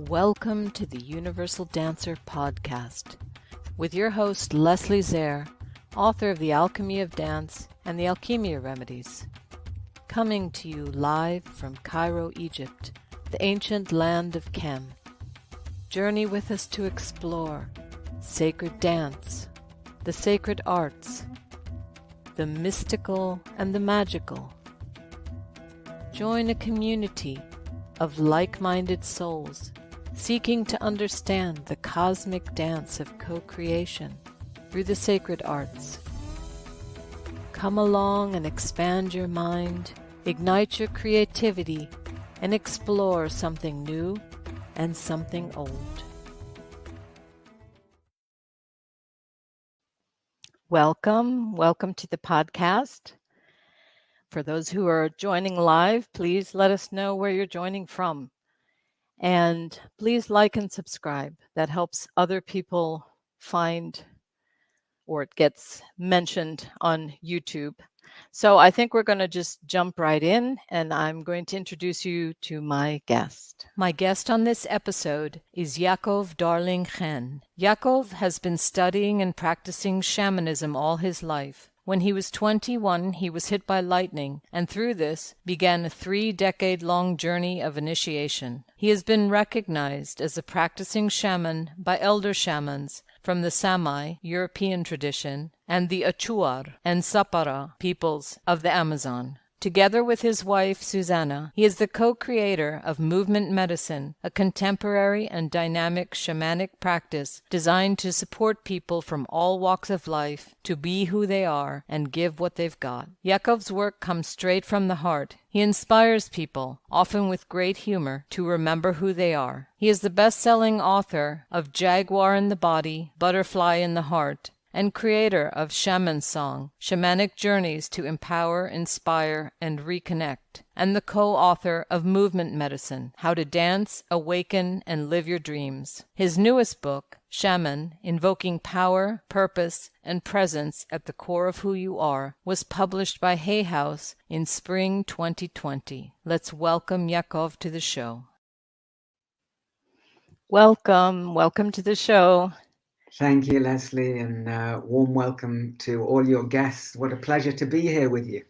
Welcome to the Universal Dancer podcast with your host Leslie Zehr, author of The Alchemy of Dance and the Alchemia Remedies. Coming to you live from Cairo, Egypt, the ancient land of Chem. Journey with us to explore sacred dance, the sacred arts, the mystical and the magical. Join a community of like-minded souls seeking to understand the cosmic dance of co-creation through the sacred arts. Come along and expand your mind, ignite your creativity, and explore something new and something old. Welcome to the podcast. For those who are joining live, please let us know where you're joining from. And please like and subscribe. That helps other people find, or it gets mentioned on YouTube. So I think we're going to just jump right in, and I'm going to introduce you to my guest. My guest on this episode is YaAcov Darling Chen. YaAcov has been studying and practicing shamanism all his life. When he was 21, he was hit by lightning, and through this began a 3-decade-long journey of initiation. He has been recognized as a practicing shaman by elder shamans from the Sami European tradition and the Achuar and Sapara peoples of the Amazon. Together with his wife, Susanna, he is the co-creator of Movement Medicine, a contemporary and dynamic shamanic practice designed to support people from all walks of life to be who they are and give what they've got. YaAcov's work comes straight from the heart. He inspires people, often with great humor, to remember who they are. He is the best-selling author of Jaguar in the Body, Butterfly in the Heart, and creator of Shaman Song, Shamanic Journeys to Empower, Inspire, and Reconnect, and the co-author of Movement Medicine, How to Dance, Awaken, and Live Your Dreams. His newest book, Shaman, Invoking Power, Purpose, and Presence at the Core of Who You Are, was published by Hay House in spring 2020. Let's welcome YaAcov to the show. Welcome to the show. Thank you, Leslie, and warm welcome to all your guests. What a pleasure to be here with you.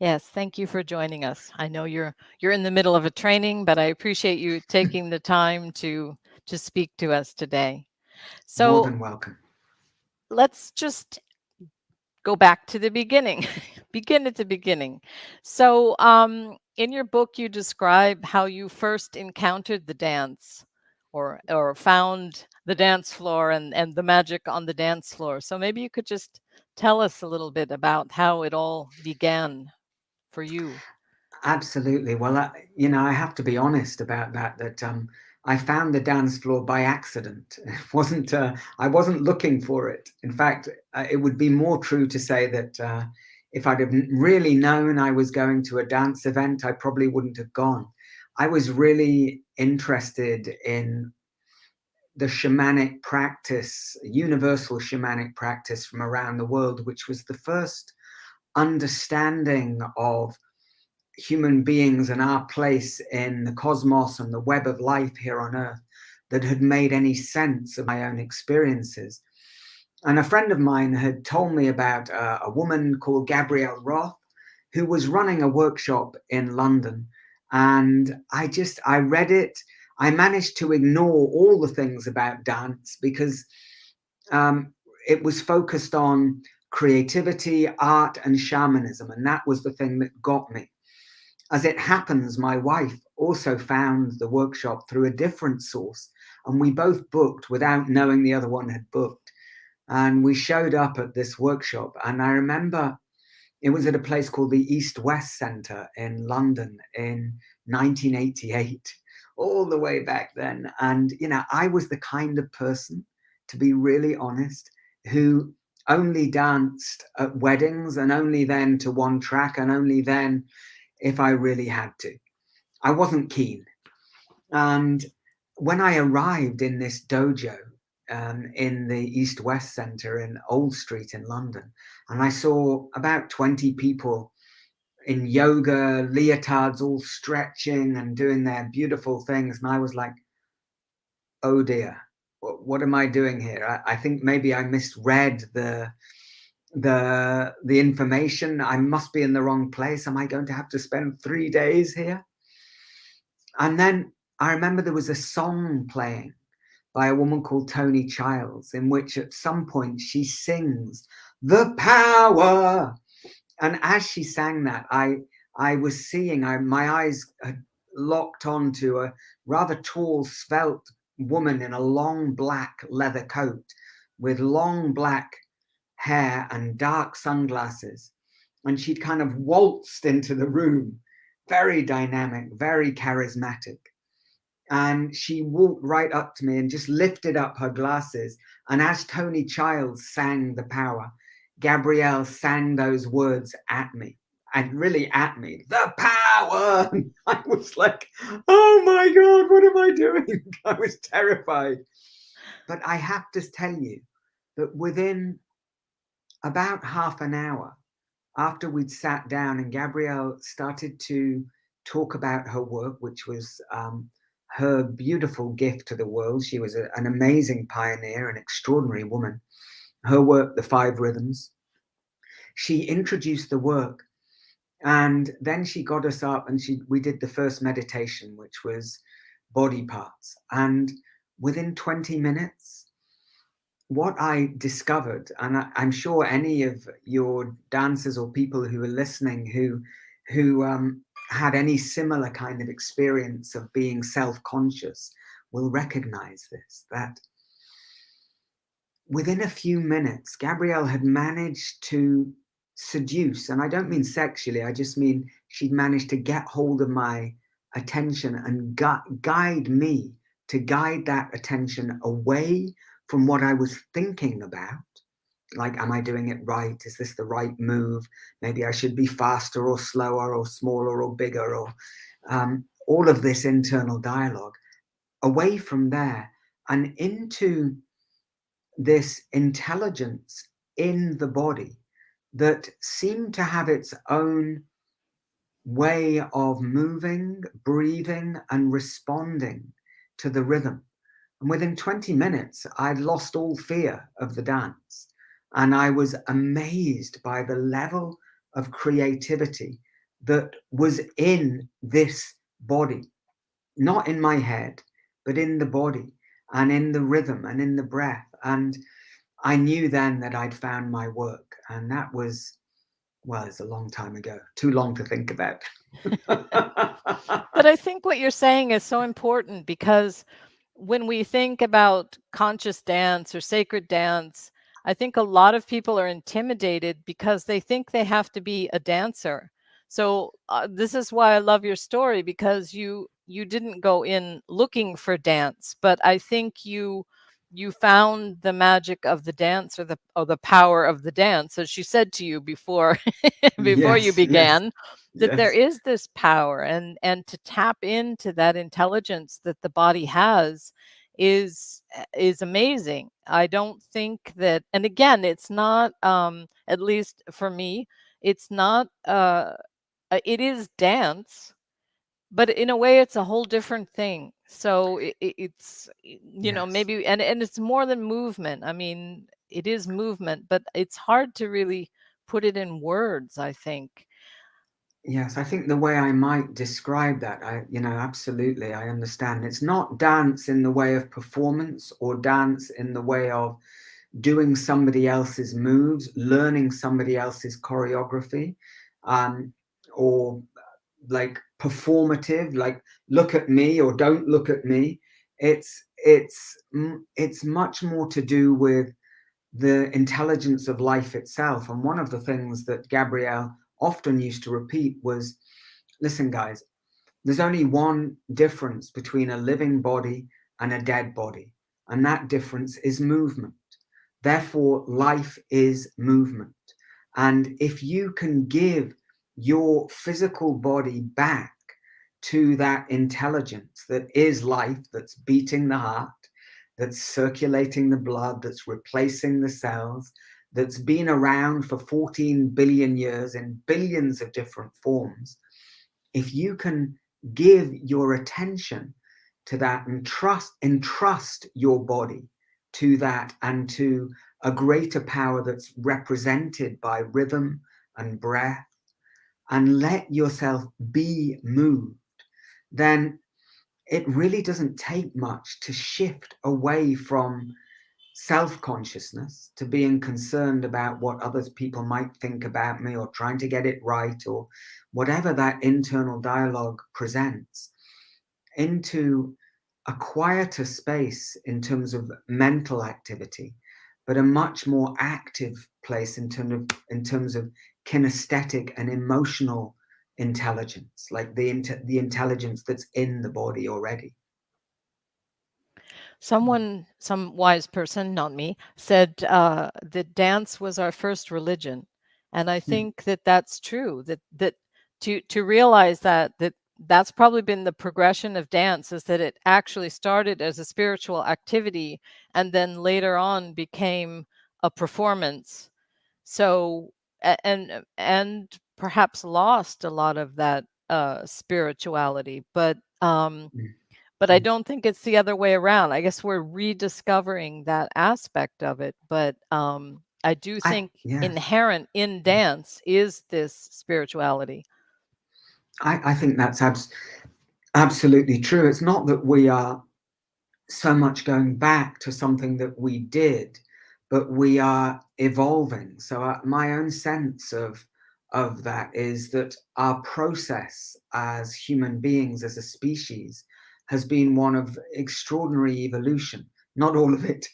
Yes, thank you for joining us. I know you're in the middle of a training, but I appreciate you taking the time to speak to us today. So more than welcome. Let's just go back to the beginning. Begin at the beginning. So in your book, you describe how you first encountered the dance or found the dance floor and the magic on the dance floor. So maybe you could just tell us a little bit about how it all began for you. Absolutely. Well, I have to be honest about that I found the dance floor by accident. I wasn't looking for it. In fact, it would be more true to say that if I'd have really known I was going to a dance event, I probably wouldn't have gone. I was really interested in the shamanic practice, universal shamanic practice from around the world, which was the first understanding of human beings and our place in the cosmos and the web of life here on Earth that had made any sense of my own experiences. And a friend of mine had told me about a woman called Gabrielle Roth, who was running a workshop in London. And I read it. I managed to ignore all the things about dance because it was focused on creativity, art, and shamanism. And that was the thing that got me. As it happens, my wife also found the workshop through a different source, and we both booked without knowing the other one had booked. And we showed up at this workshop, and I remember it was at a place called the East-West Centre in London in 1988, all the way back then. And, I was the kind of person, to be really honest, who only danced at weddings and only then to one track and only then if I really had to. I wasn't keen. And when I arrived in this dojo in the East-West Centre in Old Street in London, and I saw about 20 people in yoga, leotards, all stretching and doing their beautiful things. And I was like, oh dear, what am I doing here? I think maybe I misread the information. I must be in the wrong place. Am I going to have to spend 3 days here? And then I remember there was a song playing by a woman called Tony Childs, in which at some point she sings the power. And as she sang that, I was seeing, my eyes had locked onto a rather tall, svelte woman in a long black leather coat with long black hair and dark sunglasses. And she'd kind of waltzed into the room, very dynamic, very charismatic. And she walked right up to me and just lifted up her glasses. And as Tony Childs sang The Power, Gabrielle sang those words at me, and really at me, the power. And I was like, oh my God, what am I doing? I was terrified. But I have to tell you that within about half an hour after we'd sat down and Gabrielle started to talk about her work, which was her beautiful gift to the world. She was an amazing pioneer, an extraordinary woman. Her work, The Five Rhythms. She introduced the work, and then she got us up and we did the first meditation, which was body parts. And within 20 minutes, what I discovered, and I'm sure any of your dancers or people who are listening who had any similar kind of experience of being self-conscious will recognize this, that within a few minutes, Gabrielle had managed to seduce, and I don't mean sexually, I just mean she'd managed to get hold of my attention and guide me, to guide that attention away from what I was thinking about. Like, am I doing it right? Is this the right move? Maybe I should be faster or slower or smaller or bigger, or all of this internal dialogue. Away from there and into this intelligence in the body that seemed to have its own way of moving, breathing, and responding to the rhythm. And within 20 minutes, I'd lost all fear of the dance. And I was amazed by the level of creativity that was in this body, not in my head, but in the body and in the rhythm and in the breath. And I knew then that I'd found my work. And that was, well, it's a long time ago, too long to think about. But I think what you're saying is so important, because when we think about conscious dance or sacred dance, I think a lot of people are intimidated because they think they have to be a dancer. So this is why I love your story, because you didn't go in looking for dance, but I think you found the magic of the dance, or the power of the dance, as she said to you before before you Yes, yes, began, that there yes, is this power, and to tap into that intelligence that the body has is amazing. I don't think that, and again, it's not at least for me, it's not it is dance, but in a way it's a whole different thing. So it's yes. maybe, and it's more than movement. I mean, it is movement, but it's hard to really put it in words, I think. Yes, I think the way I might describe that, absolutely, I understand. It's not dance in the way of performance or dance in the way of doing somebody else's moves, learning somebody else's choreography, or like performative, like look at me or don't look at me. It's much more to do with the intelligence of life itself. And one of the things that Gabrielle often used to repeat was, listen, guys, there's only one difference between a living body and a dead body, and that difference is movement. Therefore, life is movement. And if you can give your physical body back to that intelligence that is life, that's beating the heart, that's circulating the blood, that's replacing the cells, that's been around for 14 billion years in billions of different forms, if you can give your attention to that and entrust your body to that and to a greater power that's represented by rhythm and breath, and let yourself be moved, then it really doesn't take much to shift away from self-consciousness to being concerned about what other people might think about me or trying to get it right or whatever that internal dialogue presents, into a quieter space in terms of mental activity, but a much more active place in terms of kinesthetic and emotional intelligence, like the intelligence that's in the body already. Some wise person, not me, said that dance was our first religion, and I think that that's true. That to realize that that's probably been the progression of dance, is that it actually started as a spiritual activity and then later on became a performance. So and perhaps lost a lot of that spirituality, but I don't think it's the other way around. I guess we're rediscovering that aspect of it, but I do think Yes, inherent in dance is this spirituality. I think that's absolutely true. It's not that we are so much going back to something that we did, but we are evolving. So my own sense of that is that our process as human beings, as a species, has been one of extraordinary evolution. Not all of it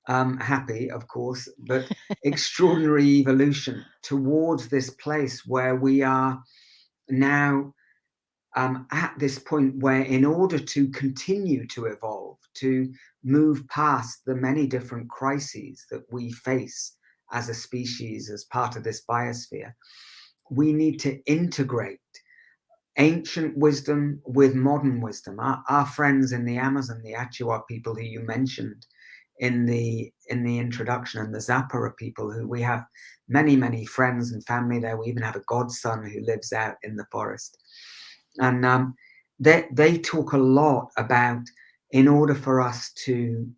happy, of course, but extraordinary evolution towards this place where we are now at this point where, in order to continue to evolve, to move past the many different crises that we face as a species, as part of this biosphere, we need to integrate ancient wisdom with modern wisdom. Our friends in the Amazon, the Achuar people who you mentioned in the introduction, and the Zapara people, who we have many friends and family there. We even have a godson who lives out in the forest, and they talk a lot about, in order for us to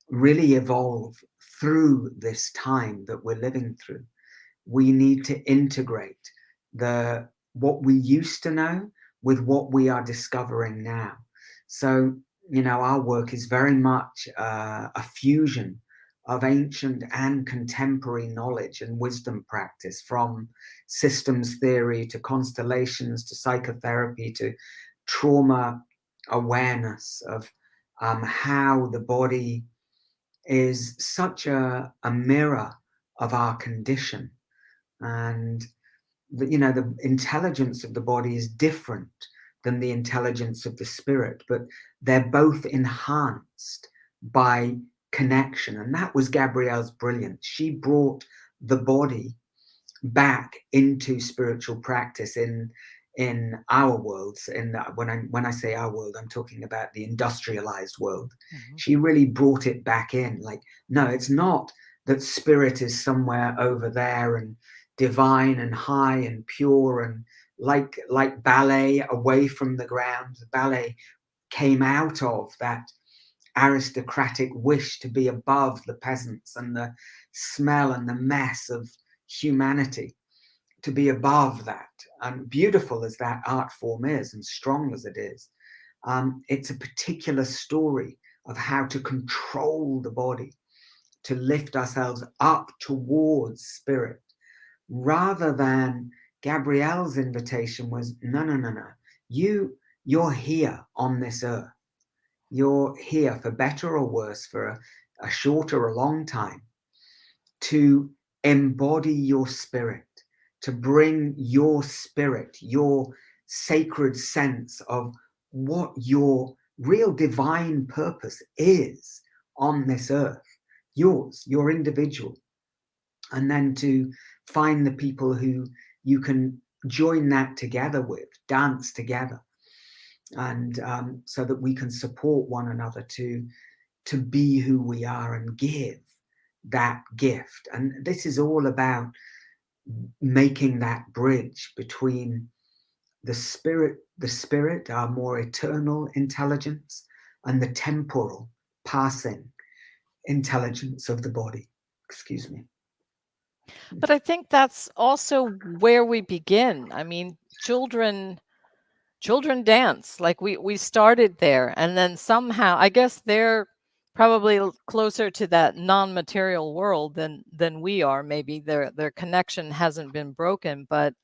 really evolve through this time that we're living through, we need to integrate the what we used to know with what we are discovering now. So, our work is very much a fusion of ancient and contemporary knowledge and wisdom practice, from systems theory to constellations to psychotherapy to trauma awareness of how the body is such a mirror of our condition, and the intelligence of the body is different than the intelligence of the spirit, but they're both enhanced by connection. And that was Gabrielle's brilliance. She brought the body back into spiritual practice in our worlds. When I say our world, I'm talking about the industrialized world. Mhm. She really brought it back in. Like, no, it's not that spirit is somewhere over there and divine and high and pure and like ballet away from the ground. Ballet came out of that aristocratic wish to be above the peasants and the smell and the mess of humanity, to be above that. And beautiful as that art form is, and strong as it is, it's a particular story of how to control the body, to lift ourselves up towards spirit, rather than Gabrielle's invitation was, no. You're here on this earth. You're here for better or worse, for a short or a long time, to embody your spirit, to bring your spirit, your sacred sense of what your real divine purpose is on this earth, yours, your individual, and then to find the people who you can join that together with, dance together, and so that we can support one another to be who we are and give that gift. And this is all about making that bridge between the spirit, our more eternal intelligence, and the temporal passing intelligence of the body. Excuse me. But I think that's also where we begin. I mean, children dance, like we started there, and then somehow I guess they're probably closer to that non-material world than we are. Maybe their connection hasn't been broken, but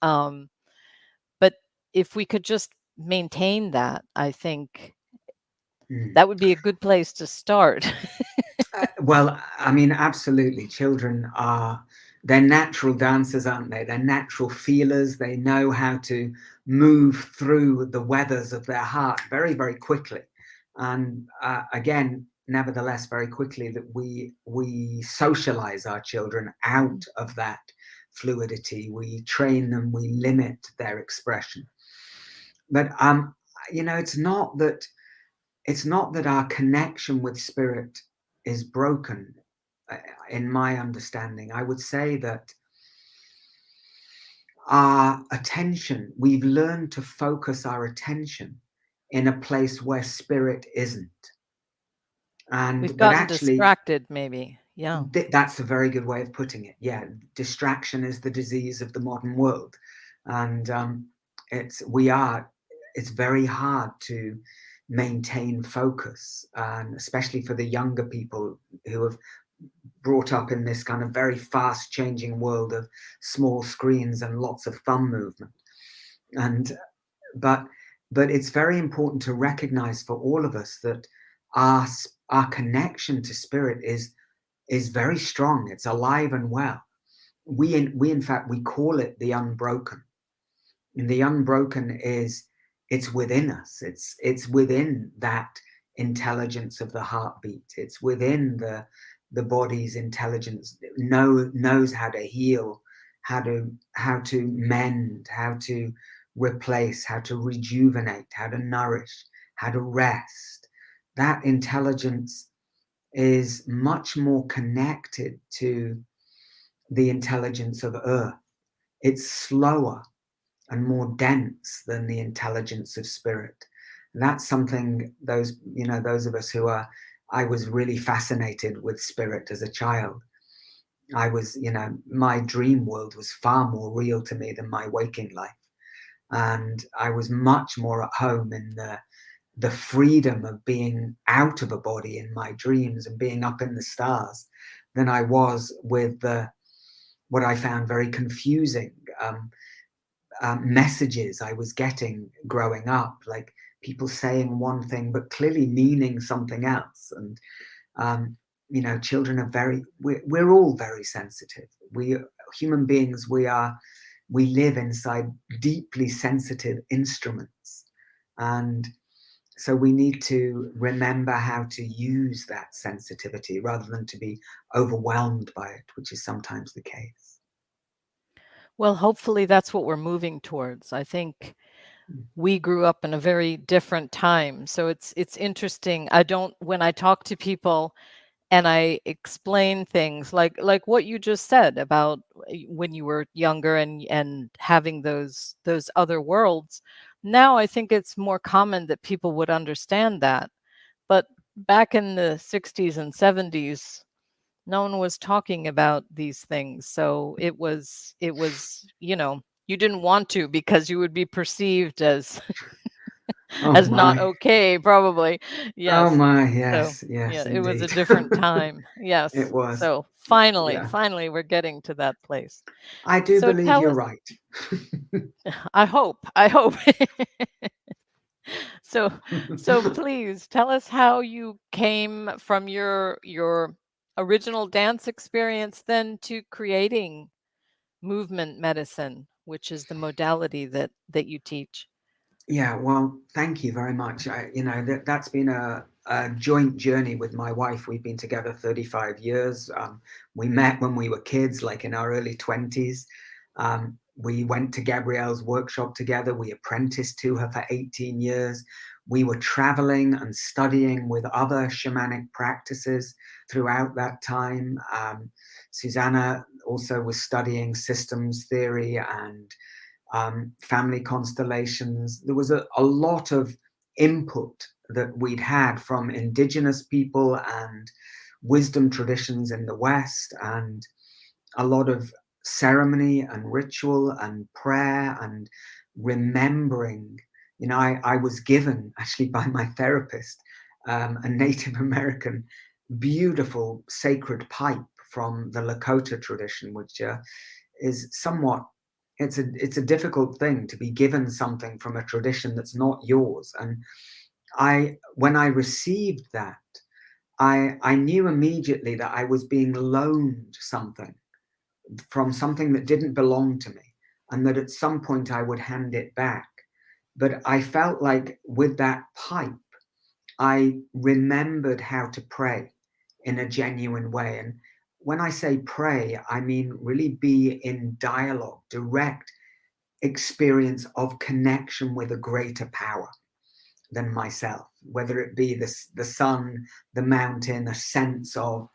if we could just maintain that, I think that would be a good place to start. Well, I mean, absolutely. Children are, they're natural dancers, aren't they? They're natural feelers. They know how to move through the weathers of their heart very, very quickly. And again, nevertheless, very quickly that we socialize our children out of that fluidity. We train them, we limit their expression. But you know, it's not that our connection with spirit is broken. In my understanding, I would say that our attention, we've learned to focus our attention in a place where spirit isn't. We've But gotten actually, distracted, maybe. Yeah. that's a very good way of putting it. Yeah, distraction is the disease of the modern world, and it's we are. It's very hard to maintain focus, and especially for the younger people who have brought up in this kind of very fast changing world of small screens and lots of thumb movement. And but but it's very important to recognize for all of us that our our connection to spirit is very strong. It's alive and well. We in fact we call it the unbroken. And the unbroken is it's within us. It's within that intelligence of the heartbeat. It's within the body's intelligence. Knows how to heal, how to mend, how to replace, how to rejuvenate, how to nourish, how to rest. That intelligence is much more connected to the intelligence of earth. It's slower and more dense than the intelligence of spirit. And that's something those of us who are, I was really fascinated with spirit as a child. I was, my dream world was far more real to me than my waking life. And I was much more at home in the freedom of being out of a body in my dreams and being up in the stars than I was with what I found very confusing messages I was getting growing up, like people saying one thing but clearly meaning something else. And children are we're all very sensitive. We human beings, we live inside deeply sensitive instruments, and so we need to remember how to use that sensitivity rather than to be overwhelmed by it, which is sometimes the case. Well, hopefully that's what we're moving towards. I think Mm. we grew up in a very different time. So it's interesting. I don't when I talk to people and I explain things like what you just said about when you were younger and having those other worlds. Now I think it's more common that people would understand that. But back in the 60s and 70s, no one was talking about these things. So it was, you didn't want to because you would be perceived as Oh as not my. okay, probably. Oh Yes. my, So, yes, yeah, yes, it was a indeed. different time. It Yes. was. So, finally, Yeah. finally, we're getting to that place. I do So believe tell you're us right. I hope. So so please tell us how you came from your original dance experience then to creating movement medicine, which is the modality that you teach. Yeah, well, thank you very much. That's been a joint journey with my wife. We've been together 35 years. We met when we were kids, like in our early 20s. We went to Gabrielle's workshop together. We apprenticed to her for 18 years. We were traveling and studying with other shamanic practices throughout that time. Susanna also was studying systems theory and family constellations. There was a lot of input that we'd had from indigenous people and wisdom traditions in the West, and a lot of ceremony and ritual and prayer and remembering. You know, I was given actually by my therapist a Native American beautiful sacred pipe from the Lakota tradition, which is somewhat, it's a difficult thing to be given something from a tradition that's not yours. And when I received that, I knew immediately that I was being loaned something from something that didn't belong to me, and that at some point I would hand it back. But I felt like with that pipe, I remembered how to pray in a genuine way. And when I say pray, I mean really be in dialogue, direct experience of connection with a greater power than myself, whether it be the sun, the mountain, a sense of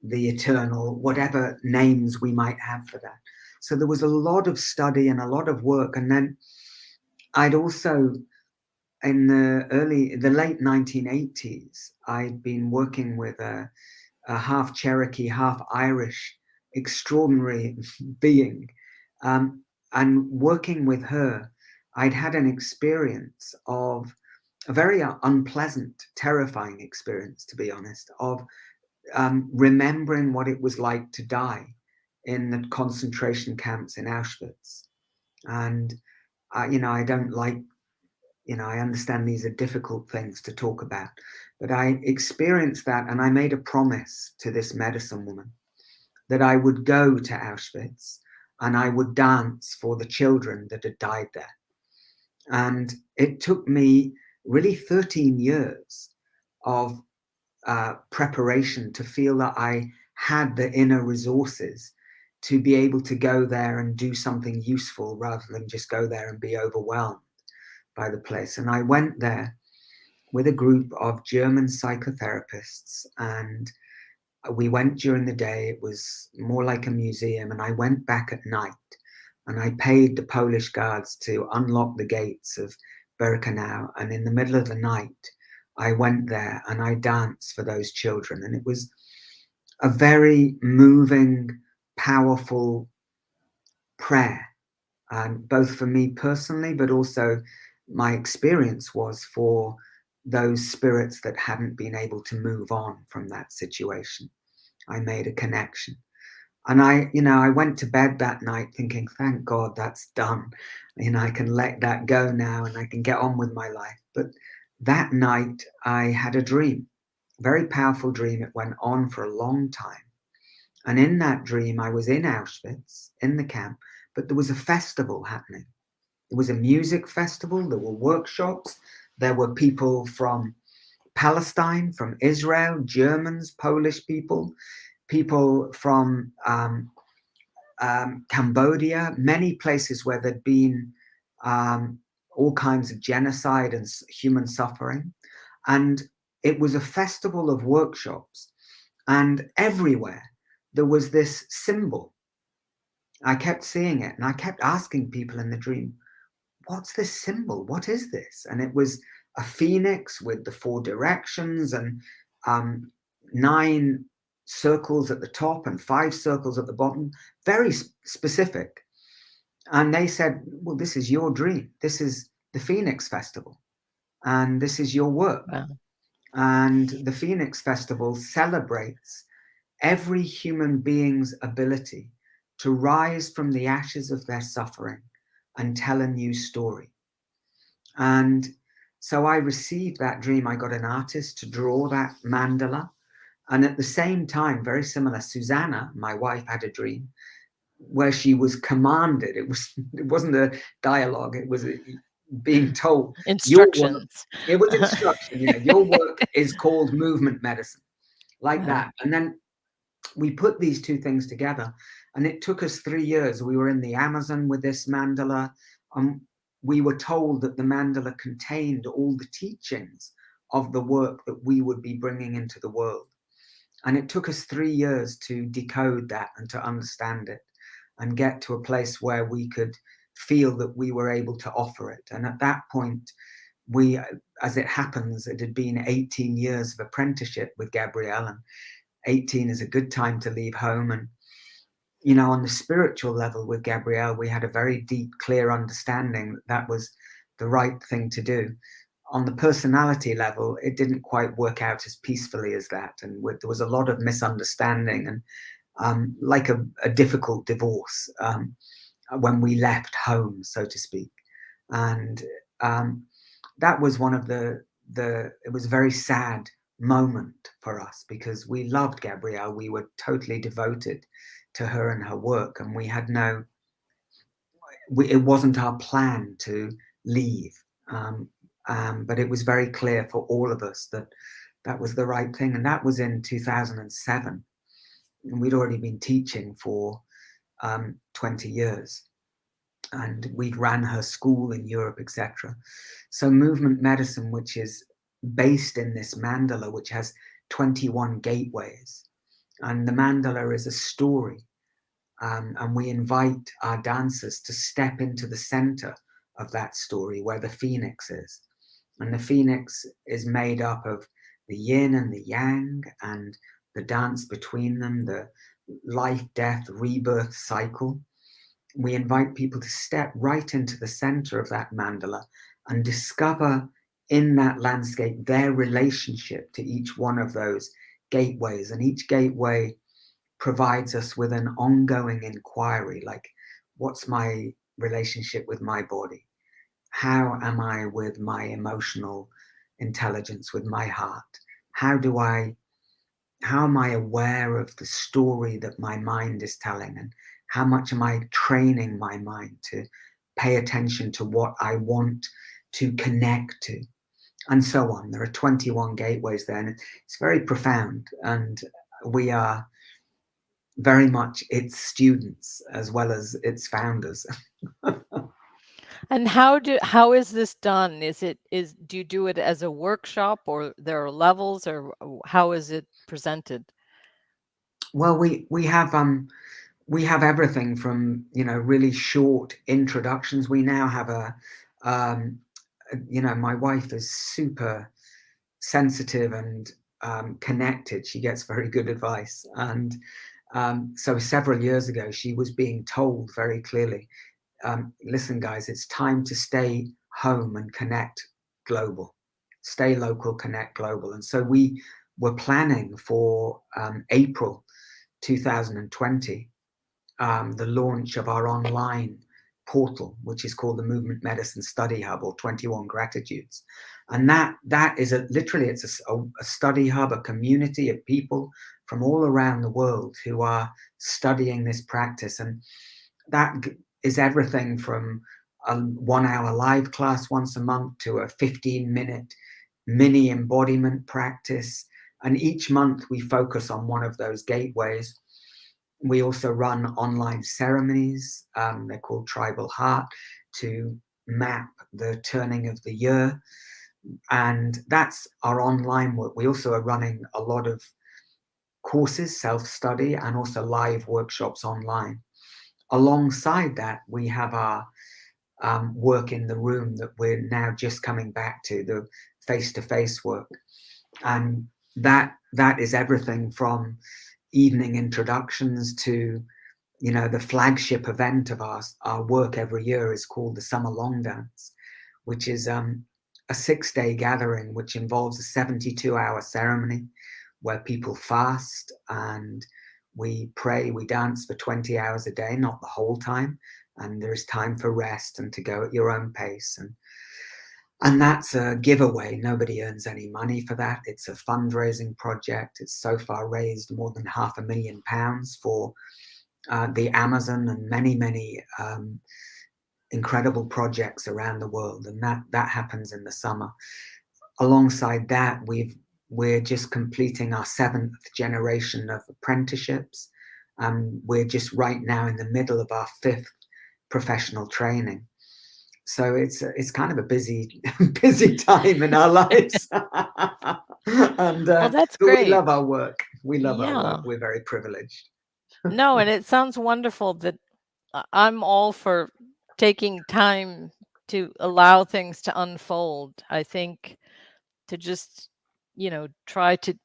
the eternal, whatever names we might have for that. So there was a lot of study and a lot of work. And then I'd also, in the late 1980s, I'd been working with a half Cherokee, half Irish, extraordinary being. And working with her, I'd had an experience of a very unpleasant, terrifying experience, to be honest, of remembering what it was like to die in the concentration camps in Auschwitz. And, I don't like, I understand these are difficult things to talk about, but I experienced that, and I made a promise to this medicine woman that I would go to Auschwitz and I would dance for the children that had died there. And it took me really 13 years of preparation to feel that I had the inner resources to be able to go there and do something useful rather than just go there and be overwhelmed by the place. And I went there with a group of German psychotherapists, and we went during the day. It was more like a museum, and I went back at night, and I paid the Polish guards to unlock the gates of Birkenau. And in the middle of the night, I went there and I danced for those children. And it was a very moving, powerful prayer, both for me personally, but also my experience was for those spirits that hadn't been able to move on from that situation. I made a connection. And I went to bed that night thinking, thank God that's done. I can let that go now and I can get on with my life. But that night I had a dream, very powerful dream. It went on for a long time. And in that dream, I was in Auschwitz, in the camp, but there was a festival happening. There was a music festival. There were workshops. There were people from Palestine, from Israel, Germans, Polish people, people from Cambodia, many places where there'd been all kinds of genocide and human suffering. And it was a festival of workshops. And everywhere there was this symbol. I kept seeing it, and I kept asking people in the dream, what's this symbol? What is this? And it was a phoenix with the 4 directions and 9 circles at the top and 5 circles at the bottom, very specific. And they said, well, this is your dream. This is the Phoenix Festival, and this is your work. Wow. And the Phoenix Festival celebrates every human being's ability to rise from the ashes of their suffering and tell a new story. And so I received that dream. I got an artist to draw that mandala. And at the same time, very similar, Susanna, my wife, had a dream where she was commanded. It wasn't a dialogue. It was being told, your work, Instructions. it was instruction. Your work is called movement medicine, like Wow. that. And then we put these 2 things together, and it took us 3 years. We were in the Amazon with this mandala. We were told that the mandala contained all the teachings of the work that we would be bringing into the world. And it took us 3 years to decode that and to understand it and get to a place where we could feel that we were able to offer it. And at that point, we, as it happens, it had been 18 years of apprenticeship with Gabrielle, and 18 is a good time to leave home. And on the spiritual level with Gabrielle, we had a very deep, clear understanding that that was the right thing to do. On the personality level, it didn't quite work out as peacefully as that, and there was a lot of misunderstanding, and like a difficult divorce when we left home, so to speak. And that was one of it was a very sad moment for us, because we loved Gabrielle. We were totally devoted to her and her work, and we had it wasn't our plan to leave. But it was very clear for all of us that that was the right thing. And that was in 2007. And we'd already been teaching for 20 years. And we'd ran her school in Europe, etc. So movement medicine, which is based in this mandala, which has 21 gateways. And the mandala is a story. And we invite our dancers to step into the center of that story, where the phoenix is. And the phoenix is made up of the yin and the yang, and the dance between them, the life, death, rebirth cycle. We invite people to step right into the center of that mandala and discover in that landscape their relationship to each one of those gateways. And each gateway provides us with an ongoing inquiry, like, what's my relationship with my body? How am I with my emotional intelligence, with my heart? How am I aware of the story that my mind is telling? And how much am I training my mind to pay attention to what I want to connect to? And so on. There are 21 gateways there, and it's very profound. And we are very much its students as well as its founders. And how is this done? Do you do it as a workshop, or there are levels, or how is it presented? Well, we have everything from really short introductions. We now have my wife is super sensitive and connected. She gets very good advice, and so several years ago she was being told very clearly, listen guys, it's time to stay home and connect global, stay local, connect global. And so we were planning for April 2020 the launch of our online portal, which is called the Movement Medicine Study Hub, or 21 Gratitudes. And that is literally, it's a study hub, a community of people from all around the world who are studying this practice. And that is everything from a 1 hour live class once a month to a 15-minute mini embodiment practice. And each month we focus on one of those gateways. We also run online ceremonies. They're called Tribal Heart, to map the turning of the year. And that's our online work. We also are running a lot of courses, self-study, and also live workshops online. Alongside that, we have our work in the room that we're now just coming back to, the face-to-face work. And that is everything from evening introductions to, the flagship event of our work every year is called the Summer Long Dance, which is a 6-day gathering which involves a 72-hour ceremony where people fast and we pray, we dance for 20 hours a day, not the whole time. And there's time for rest and to go at your own pace. And that's a giveaway. Nobody earns any money for that. It's a fundraising project. It's so far raised more than £500,000 for the Amazon and many, many incredible projects around the world. And that happens in the summer. Alongside that, we're just completing our 7th generation of apprenticeships. We're just right now in the middle of our 5th professional training. So it's kind of a busy time in our lives. And Well, that's but we great. love our work. We love our Yeah. work. We're very privileged. No, and it sounds wonderful. That I'm all for taking time to allow things to unfold. I think to just, try to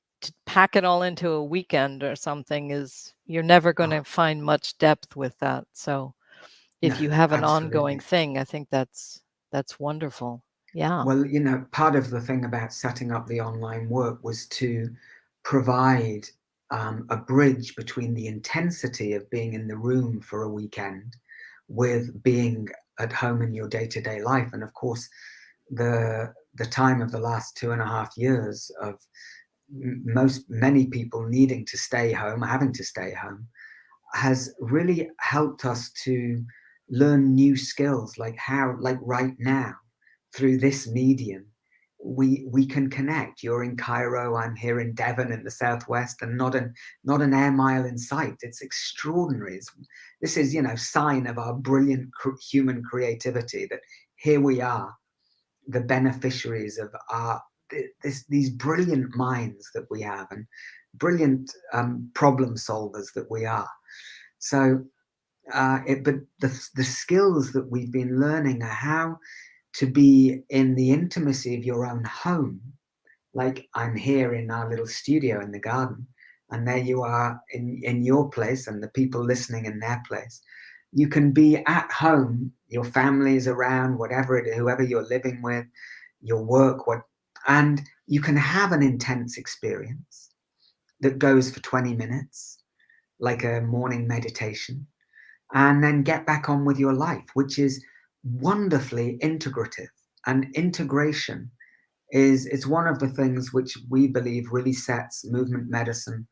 pack it all into a weekend or something is, you're never going to Oh, find much depth with that. So if no, you have an ongoing absolutely. thing, I think that's wonderful. Yeah. Well, part of the thing about setting up the online work was to provide a bridge between the intensity of being in the room for a weekend with being at home in your day-to-day life. And of course, the time of the last 2.5 years of many people needing to stay home, having to stay home, has really helped us to learn new skills, like how, like right now, through this medium, we can connect. You're in Cairo, I'm here in Devon in the southwest, and not an air mile in sight. It's extraordinary. This is, sign of our brilliant human creativity, that here we are, the beneficiaries of our these brilliant minds that we have, and brilliant problem solvers that we are. So, but the skills that we've been learning are how to be in the intimacy of your own home. Like I'm here in our little studio in the garden, and there you are in your place, and the people listening in their place. You can be at home, your family is around, whatever it is, whoever you're living with, your work, and you can have an intense experience that goes for 20 minutes, like a morning meditation, and then get back on with your life, which is wonderfully integrative. And integration is, it's one of the things which we believe really sets movement medicine,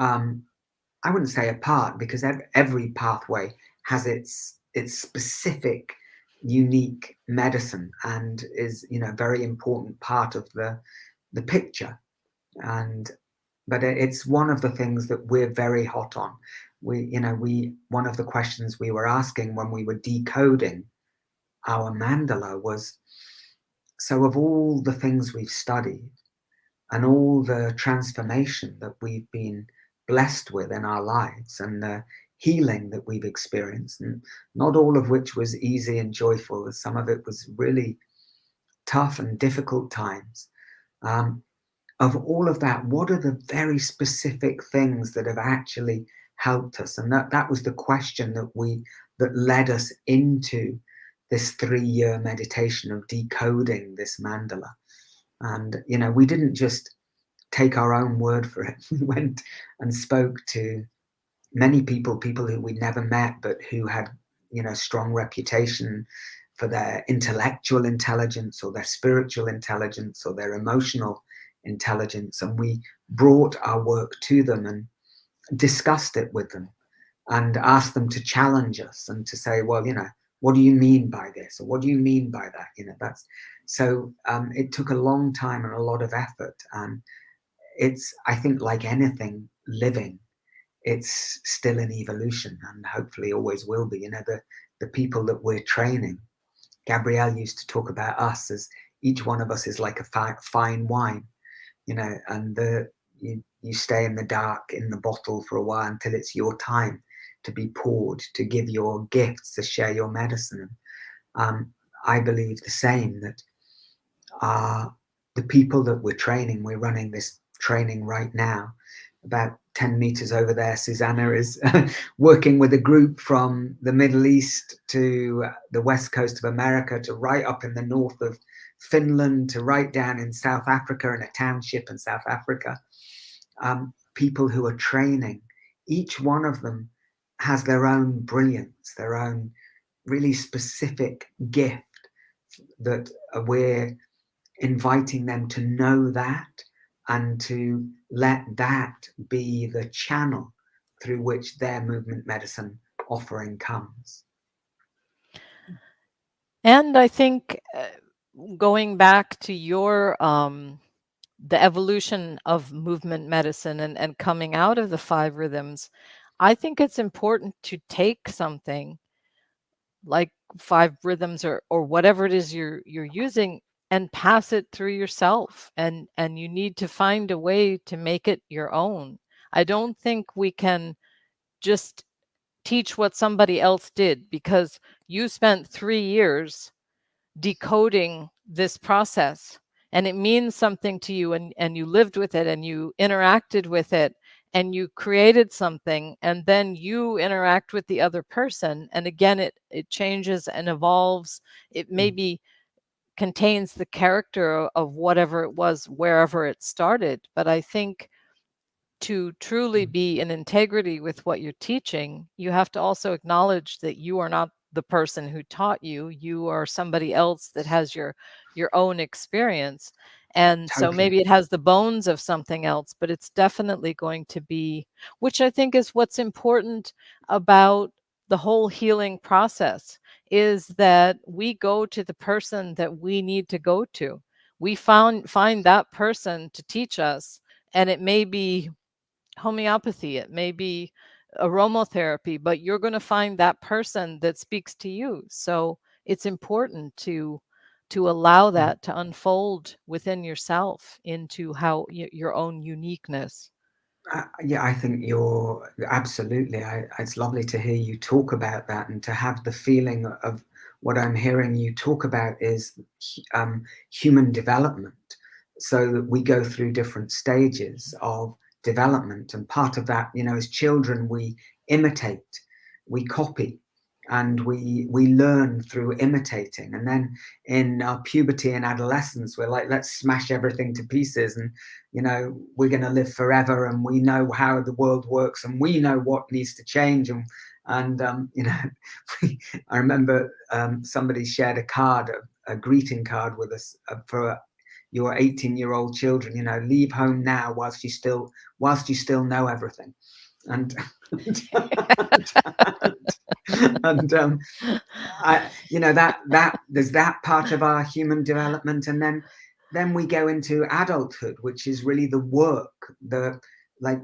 um, I wouldn't say apart, because every pathway has its specific unique medicine, and is, very important part of the picture. And but it's one of the things that we're very hot on. We one of the questions we were asking when we were decoding our mandala was, so of all the things we've studied and all the transformation that we've been blessed with in our lives, and the healing that we've experienced, and not all of which was easy and joyful, some of it was really tough and difficult times. um, of all of that, what are the very specific things that have actually helped us? And that was the question that led us into this 3-year meditation of decoding this mandala. And we didn't just take our own word for it. We went and spoke to many people who we'd never met, but who had strong reputation for their intellectual intelligence, or their spiritual intelligence, or their emotional intelligence. And we brought our work to them and discussed it with them, and asked them to challenge us and to say, well, what do you mean by this, or what do you mean by that? That's so. It took a long time and a lot of effort, and it's, I think, like anything living, it's still in evolution, and hopefully always will be. The people that we're training, Gabrielle used to talk about us as each one of us is like a fine wine, and you stay in the dark in the bottle for a while until it's your time to be poured, to give your gifts, to share your medicine. I believe the same, that the people that we're running this training right now. About 10 meters over there, Susanna is working with a group from the Middle East to the west coast of America, to right up in the north of Finland, to right down in South Africa, in a township in South Africa. People who are training, each one of them has their own brilliance, their own really specific gift, that we're inviting them to know that, and to let that be the channel through which their movement medicine offering comes. And I think going back to your the evolution of movement medicine, and coming out of the 5 rhythms, I think it's important to take something like 5 rhythms, or whatever it is you're using, and pass it through yourself, and you need to find a way to make it your own. I don't think we can just teach what somebody else did, because you spent 3 years decoding this process, and it means something to you, and you lived with it and you interacted with it and you created something, and then you interact with the other person, and again it changes and evolves. It maybe contains the character of whatever it was wherever it started, but I think to truly be in integrity with what you're teaching, you have to also acknowledge that you are not the person who taught you. You are somebody else that has your own experience. And so Totally. maybe it has the bones of something else, but it's definitely going to be, which I think is what's important about the whole healing process, is that we go to the person that we need to go to. We find that person to teach us, and it may be homeopathy, it may be aromatherapy, but you're going to find that person that speaks to you. So it's important to allow that to unfold within yourself into how your own uniqueness. Yeah, I think you're absolutely. It's lovely to hear you talk about that and to have the feeling of what I'm hearing you talk about is human development. So that we go through different stages of development, and part of that, as children, we imitate, we copy, and we learn through imitating. And then in our puberty and adolescence, we're like, let's smash everything to pieces, and we're going to live forever, and we know how the world works, and we know what needs to change. I remember somebody shared a card, a greeting card with us for your 18-year-old children. Leave home now whilst you still know everything. And and that there's that part of our human development, and then we go into adulthood, which is really the work, the like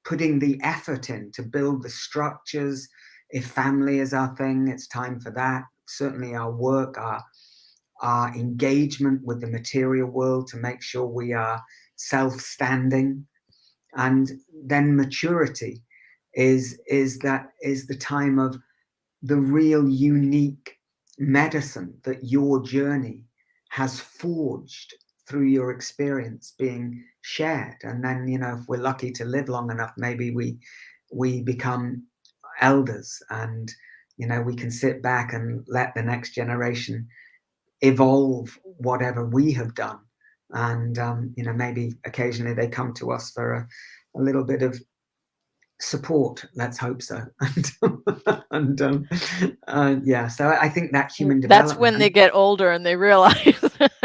putting the effort in to build the structures. If family is our thing, it's time for that. Certainly our work, our engagement with the material world, to make sure we are self-standing. And then maturity is the time of the real unique medicine that your journey has forged through your experience being shared. And then, if we're lucky to live long enough, maybe we become elders, and we can sit back and let the next generation evolve whatever we have done. And maybe occasionally they come to us for a little bit of support. Let's hope so. And yeah, so I think that human That's when they development. get older and they realize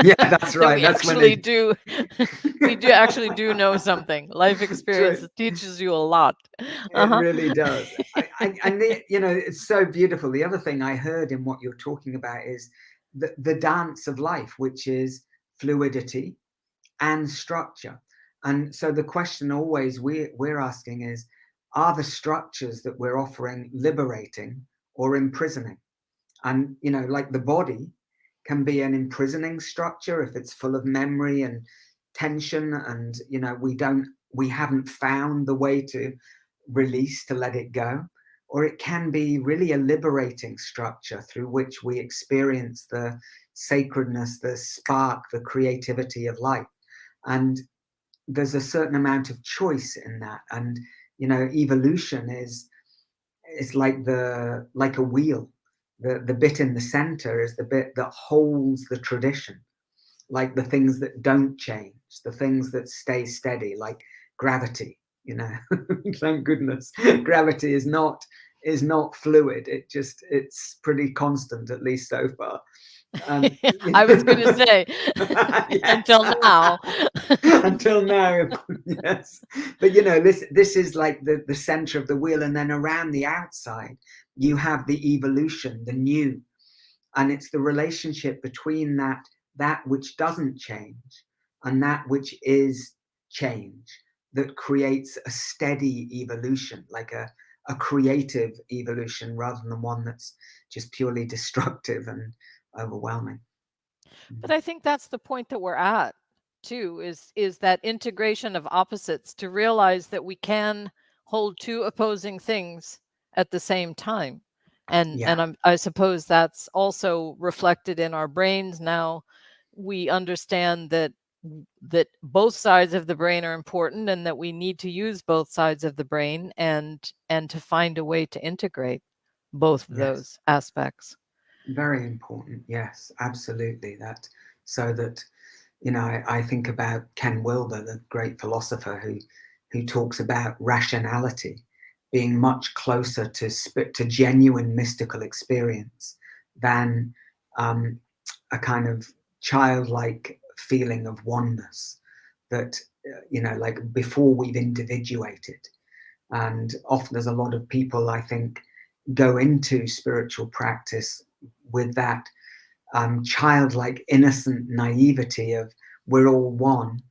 Yeah, that's that right. we That's when actually they. do we do actually do know something. Life experience True. teaches you a lot. It Uh-huh. really does. And it's so beautiful. The other thing I heard in what you're talking about is the dance of life, which is fluidity and structure. And so the question always we're asking is, are the structures that we're offering liberating or imprisoning? And like the body can be an imprisoning structure if it's full of memory and tension, and we haven't found the way to release, to let it go. Or it can be really a liberating structure through which we experience the sacredness, the spark, the creativity of life. And there's a certain amount of choice in that. And evolution is like a wheel. The bit in the center is the bit that holds the tradition, like the things that don't change, the things that stay steady, like gravity. Thank goodness gravity is not fluid. It's pretty constant, at least so far. And I was going to say yes. until now. Until now. Yes. But this is like the center of the wheel, and then around the outside you have the evolution, the new. And it's the relationship between that which doesn't change and that which is change that creates a steady evolution, like a creative evolution, rather than one that's just purely destructive and overwhelming. But I think that's the point that we're at too, is that integration of opposites, to realize that we can hold two opposing things at the same time. and Yeah. I suppose that's also reflected in our brains now. We understand that both sides of the brain are important, and that we need to use both sides of the brain, and to find a way to integrate both of Yes. those aspects. Very important. Yes, absolutely. That so that I think about Ken Wilber, the great philosopher who talks about rationality being much closer to genuine mystical experience than um, a kind of childlike feeling of oneness that like before we've individuated. And often there's a lot of people, I think, go into spiritual practice with that childlike, innocent naivety of we're all one,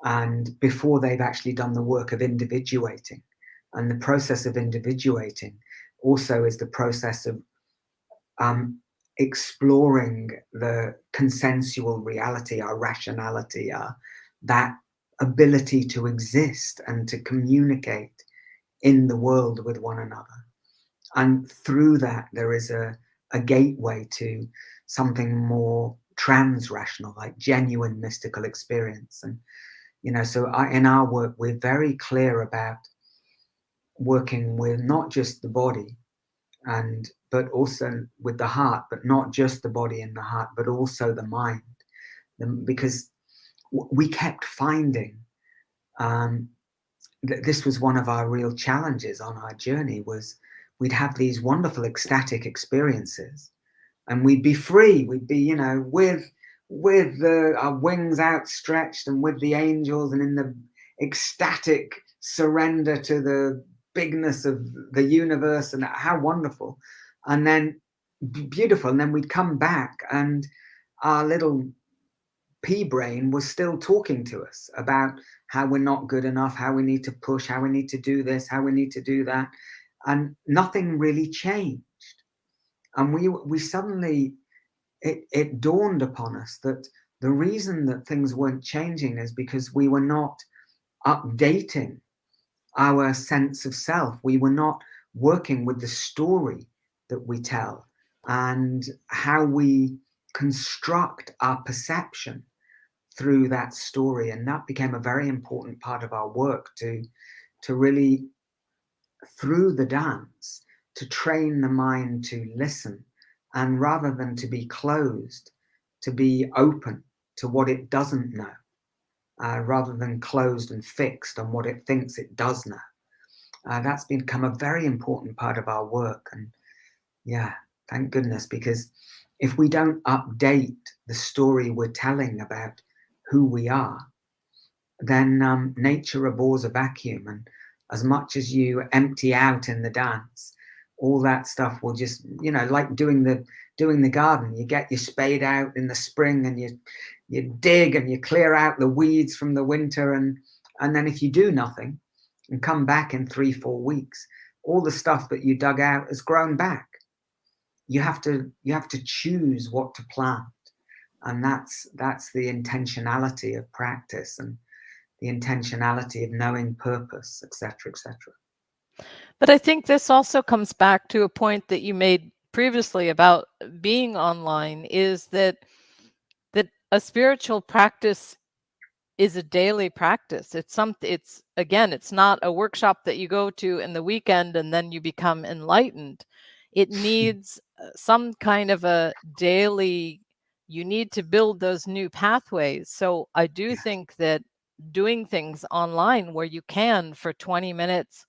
and before they've actually done the work of individuating. And the process of individuating also is the process of um, exploring the consensual reality, our rationality, that ability to exist and to communicate in the world with one another. And through that, there is a gateway to something more trans-rational, like genuine mystical experience. And so in our work, we're very clear about working with not just the body, and but also with the heart, but not just the body and the heart, but also the mind. Because we kept finding um, this was one of our real challenges on our journey, was we'd have these wonderful ecstatic experiences, and we'd be free, we'd be with our wings outstretched and with the angels and in the ecstatic surrender to the bigness of the universe, and how wonderful. And then beautiful, and then we'd come back, and our little pea brain was still talking to us about how we're not good enough, how we need to push, how we need to do this, how we need to do that. And nothing really changed. And we suddenly, it dawned upon us that the reason that things weren't changing is because we were not updating our sense of self. We were not working with the story that we tell and how we construct our perception through that story. And that became a very important part of our work, to really, through the dance, to train the mind to listen, and rather than to be closed, to be open to what it doesn't know, rather than closed and fixed on what it thinks it does know. That's become a very important part of our work. And yeah, thank goodness, because if we don't update the story we're telling about who we are, then nature abhors a vacuum. And as much as you empty out in the dance, all that stuff will just, like doing the garden. You get your spade out in the spring, and you dig and you clear out the weeds from the winter, and then if you do nothing and come back in 3-4 weeks, all the stuff that you dug out has grown back. You have to choose what to plant, and that's the intentionality of practice, and the intentionality of knowing purpose, etc., etc. But I think this also comes back to a point that you made previously about being online, is that a spiritual practice is a daily practice. It's again, it's not a workshop that you go to in the weekend and then you become enlightened. It needs some kind of a daily, you need to build those new pathways. So I do Yes. think that doing things online where you can, for 20 minutes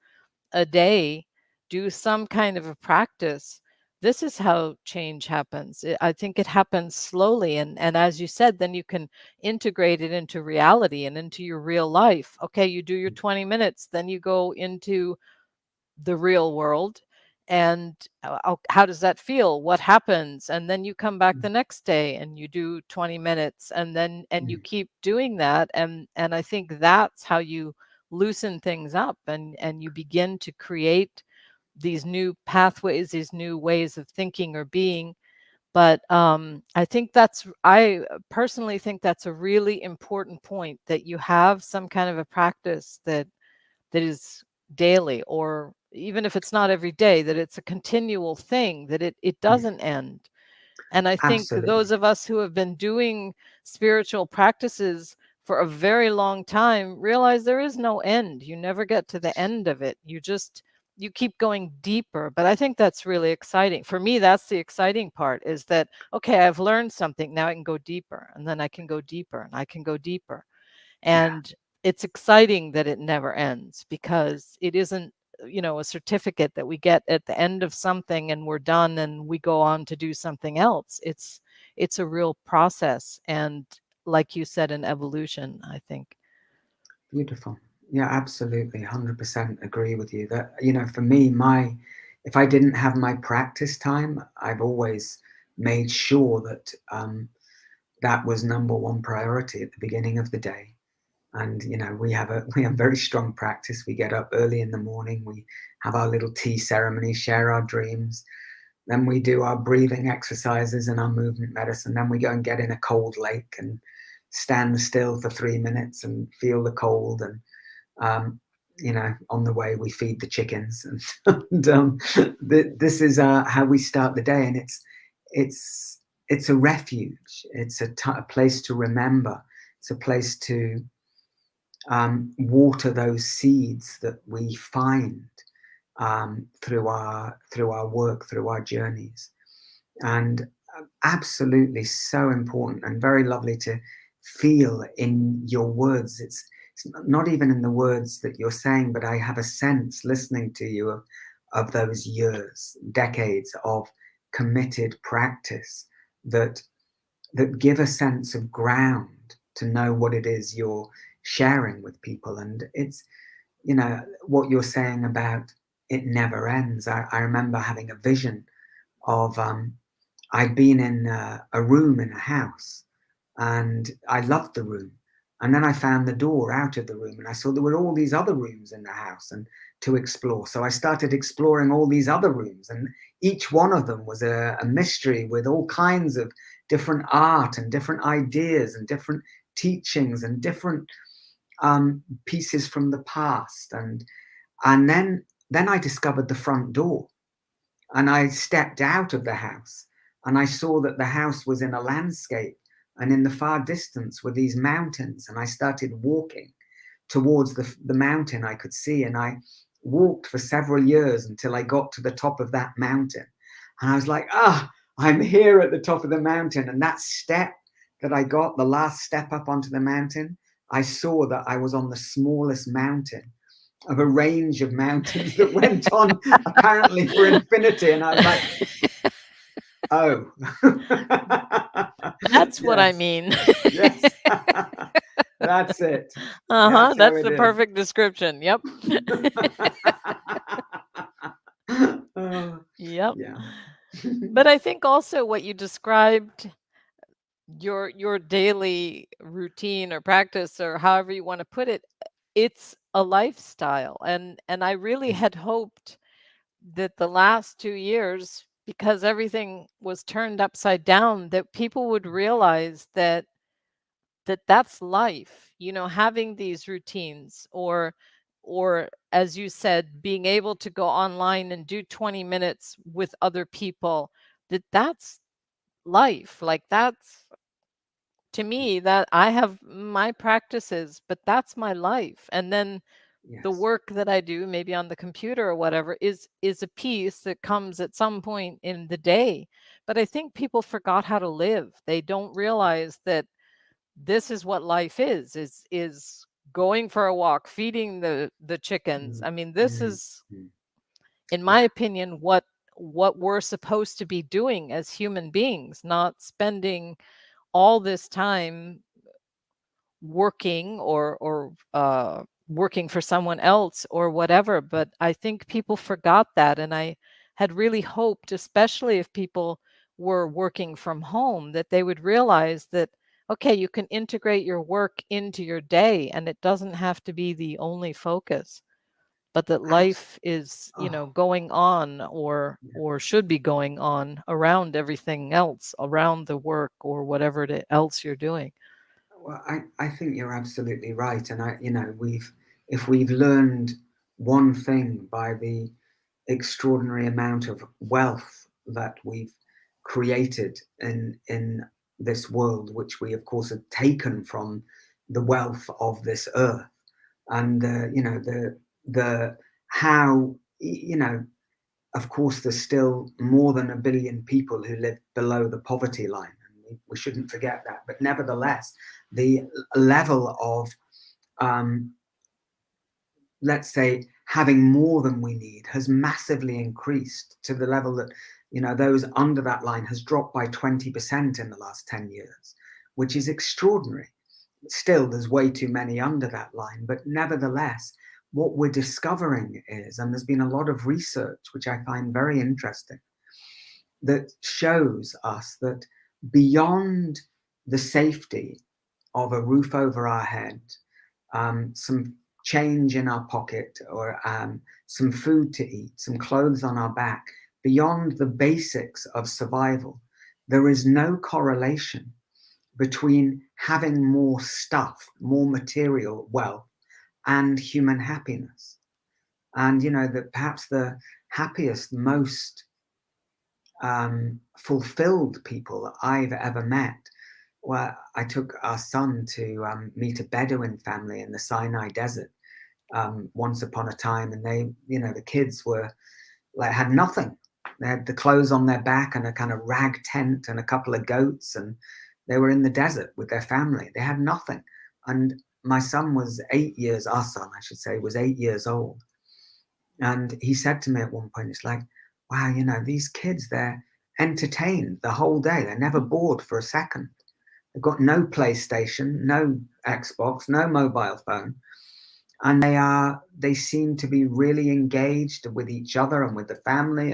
a day, do some kind of a practice. This is how change happens. I think it happens slowly. And as you said, then you can integrate it into reality and into your real life. Okay, you do your 20 minutes, then you go into the real world. And how does that feel? What happens? And then you come back the next day and you do 20 minutes, and you keep doing that. And I think that's how you loosen things up, and you begin to create these new pathways, these new ways of thinking or being. But I personally think that's a really important point, that you have some kind of a practice that is daily, or even if it's not every day, that it's a continual thing, that it Yeah, doesn't end. And I think absolutely. those of us who have been doing spiritual practices for a very long time realize there is no end. You never get to the end of it. You keep going deeper. But I think that's really exciting. For me, that's the exciting part, is that, okay, I've learned something. Now I can go deeper, and then I can go deeper, and I can go deeper. Yeah, And it's exciting that it never ends, because it isn't, a certificate that we get at the end of something and we're done and we go on to do something else. It's a real process, and like you said, an evolution, I think. beautiful. Yeah, absolutely. 100% agree with you that, for me, if I didn't have my practice time, I've always made sure that that was number one priority at the beginning of the day. And we have very strong practice. We get up early in the morning, we have our little tea ceremony, share our dreams, then we do our breathing exercises and our movement medicine, then we go and get in a cold lake and stand still for 3 minutes and feel the cold. And on the way we feed the chickens, and this is how we start the day. And it's a refuge. It's a place to remember. It's a place to water those seeds that we find through our work, through our journeys. And absolutely so important and very lovely to feel in your words. It's not even in the words that you're saying, but I have a sense listening to you of those years, decades of committed practice that give a sense of ground to know what it is you're sharing with people. And it's, what you're saying about it never ends. I remember having a vision of I'd been in a room in a house, and I loved the room. And then I found the door out of the room, and I saw there were all these other rooms in the house and to explore. So I started exploring all these other rooms, and each one of them was a mystery with all kinds of different art and different ideas and different teachings and different pieces from the past. And then I discovered the front door, and I stepped out of the house, and I saw that the house was in a landscape, and in the far distance were these mountains. And I started walking towards the mountain I could see. And I walked for several years until I got to the top of that mountain. And I was like, I'm here at the top of the mountain. And that step that I got, the last step up onto the mountain, I saw that I was on the smallest mountain of a range of mountains that went on apparently for infinity. And I was like, oh. That's what I Yes, mean. yes. That's it. Uh-huh, That's how that's it the is. perfect description. Yep. Oh, Yep. yeah. But I think also what you described, your daily routine or practice, or however you want to put it, it's a lifestyle. And I really had hoped that the last 2 years, because everything was turned upside down, that people would realize that that's life, having these routines, or as you said, being able to go online and do 20 minutes with other people, that's life. Like, that's, to me, that I have my practices, but that's my life. And then the Yes. work that I do, maybe on the computer or whatever, is a piece that comes at some point in the day. But I think people forgot how to live. They don't realize that this is what life is going for a walk, feeding the chickens. Mm, I mean, this mm, is, mm. in my Yeah. opinion, what we're supposed to be doing as human beings, not spending all this time working, or working for someone else or whatever. But I think people forgot that, and I had really hoped, especially if people were working from home, that they would realize that, okay, you can integrate your work into your day, and it doesn't have to be the only focus, but that Abs- life is, oh, going on, yeah. or should be going on around everything else, around the work or whatever else you're doing. Well, I think you're absolutely right. And if we've learned one thing by the extraordinary amount of wealth that we've created in this world, which we of course have taken from the wealth of this earth. And the how, of course there's still more than 1 billion people who live below the poverty line, and we shouldn't forget that. But nevertheless, the level of let's say having more than we need has massively increased, to the level that those under that line has dropped by 20% in the last 10 years, which is extraordinary. Still, there's way too many under that line, but nevertheless, what we're discovering is, and there's been a lot of research which I find very interesting, that shows us that beyond the safety of a roof over our head, some change in our pocket, or some food to eat, some clothes on our back, beyond the basics of survival, there is no correlation between having more stuff, more material wealth, and human happiness. And that perhaps the happiest, most fulfilled people I've ever met, well, I took our son to meet a Bedouin family in the Sinai desert once upon a time, and they, the kids were had nothing. They had the clothes on their back and a kind of rag tent and a couple of goats, and they were in the desert with their family. They had nothing. And my son was 8 years, our son, I should say, was 8 years old. And he said to me at one point, it's like, wow, these kids, they're entertained the whole day. They're never bored for a second. They've got no PlayStation, no Xbox, no mobile phone. And they seem to be really engaged with each other and with the family.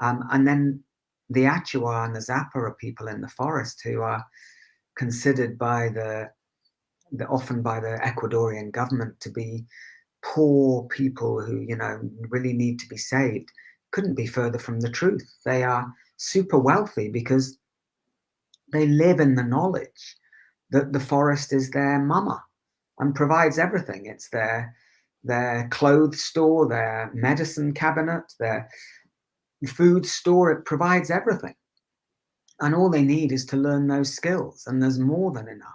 And then the Jaguar and the Zappa are people in the forest who are considered by often by the Ecuadorian government to be poor people who, really need to be saved. Couldn't be further from the truth. They are super wealthy because they live in the knowledge that the forest is their mama and provides everything. It's their clothes store, their medicine cabinet, their food store. It provides everything. And all they need is to learn those skills. And there's more than enough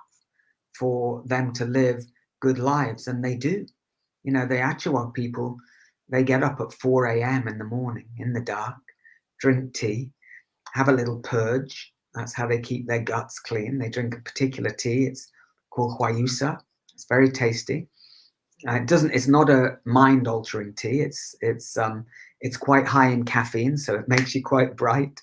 for them to live good lives. And they do. The Achawa people, they get up at 4 a.m. in the morning in the dark, drink tea, have a little purge. That's how they keep their guts clean. They drink a particular tea. It's called Huayusa. It's very tasty. It's not a mind-altering tea. It's quite high in caffeine, so it makes you quite bright.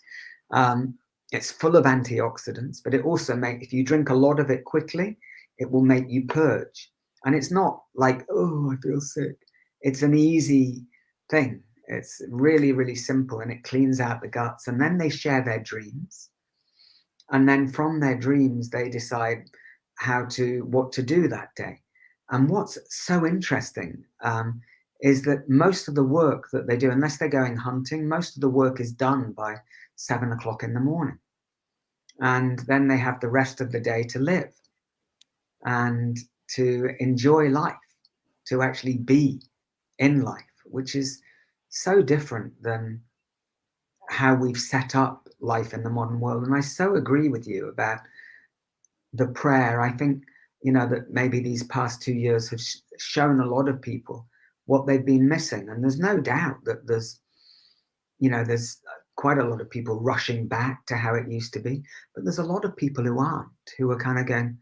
It's full of antioxidants, but it also if you drink a lot of it quickly, it will make you purge. And it's not like, oh, I feel sick. It's an easy thing. It's really, really simple, and it cleans out the guts. And then they share their dreams. And then from their dreams, they decide what to do that day. And what's so interesting is that most of the work that they do, unless they're going hunting, most of the work is done by 7 o'clock in the morning. And then they have the rest of the day to live and to enjoy life, to actually be in life, which is so different than how we've set up life in the modern world. And I so agree with you about the prayer. I think, that maybe these past 2 years have shown a lot of people what they've been missing. And there's no doubt that there's quite a lot of people rushing back to how it used to be. But there's a lot of people who aren't, who are kind of going,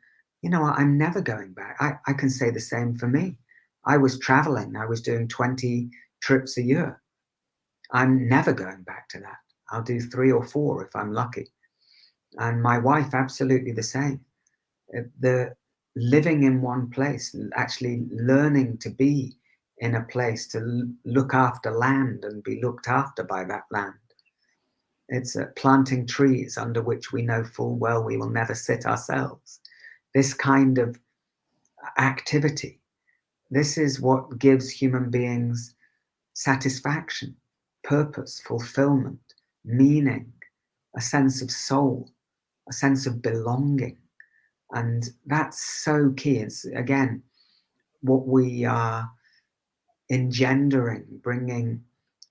I'm never going back. I can say the same for me. I was traveling. I was doing 20 trips a year. I'm never going back to that. I'll do 3 or 4 if I'm lucky. And my wife, absolutely the same. The living in one place, actually learning to be in a place, to look after land and be looked after by that land. It's planting trees under which we know full well we will never sit ourselves. This kind of activity, this is what gives human beings satisfaction, purpose, fulfillment, meaning, a sense of soul, a sense of belonging. And that's so key. It's, again, what we are engendering, bringing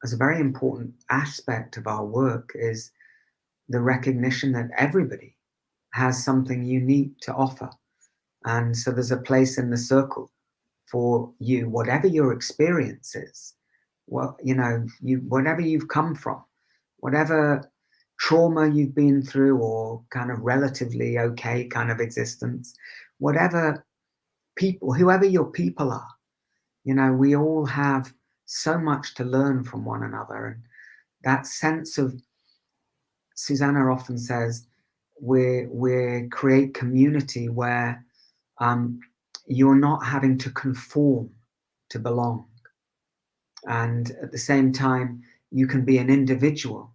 as a very important aspect of our work is the recognition that everybody has something unique to offer. And so there's a place in the circle for you, whatever your experience is, what, you know, whatever you've come from, whatever trauma you've been through, or kind of relatively okay kind of existence, whatever people, whoever your people are, you know, we all have so much to learn from one another. And that sense of, Susanna often says, we create community where you're not having to conform to belong. And at the same time, you can be an individual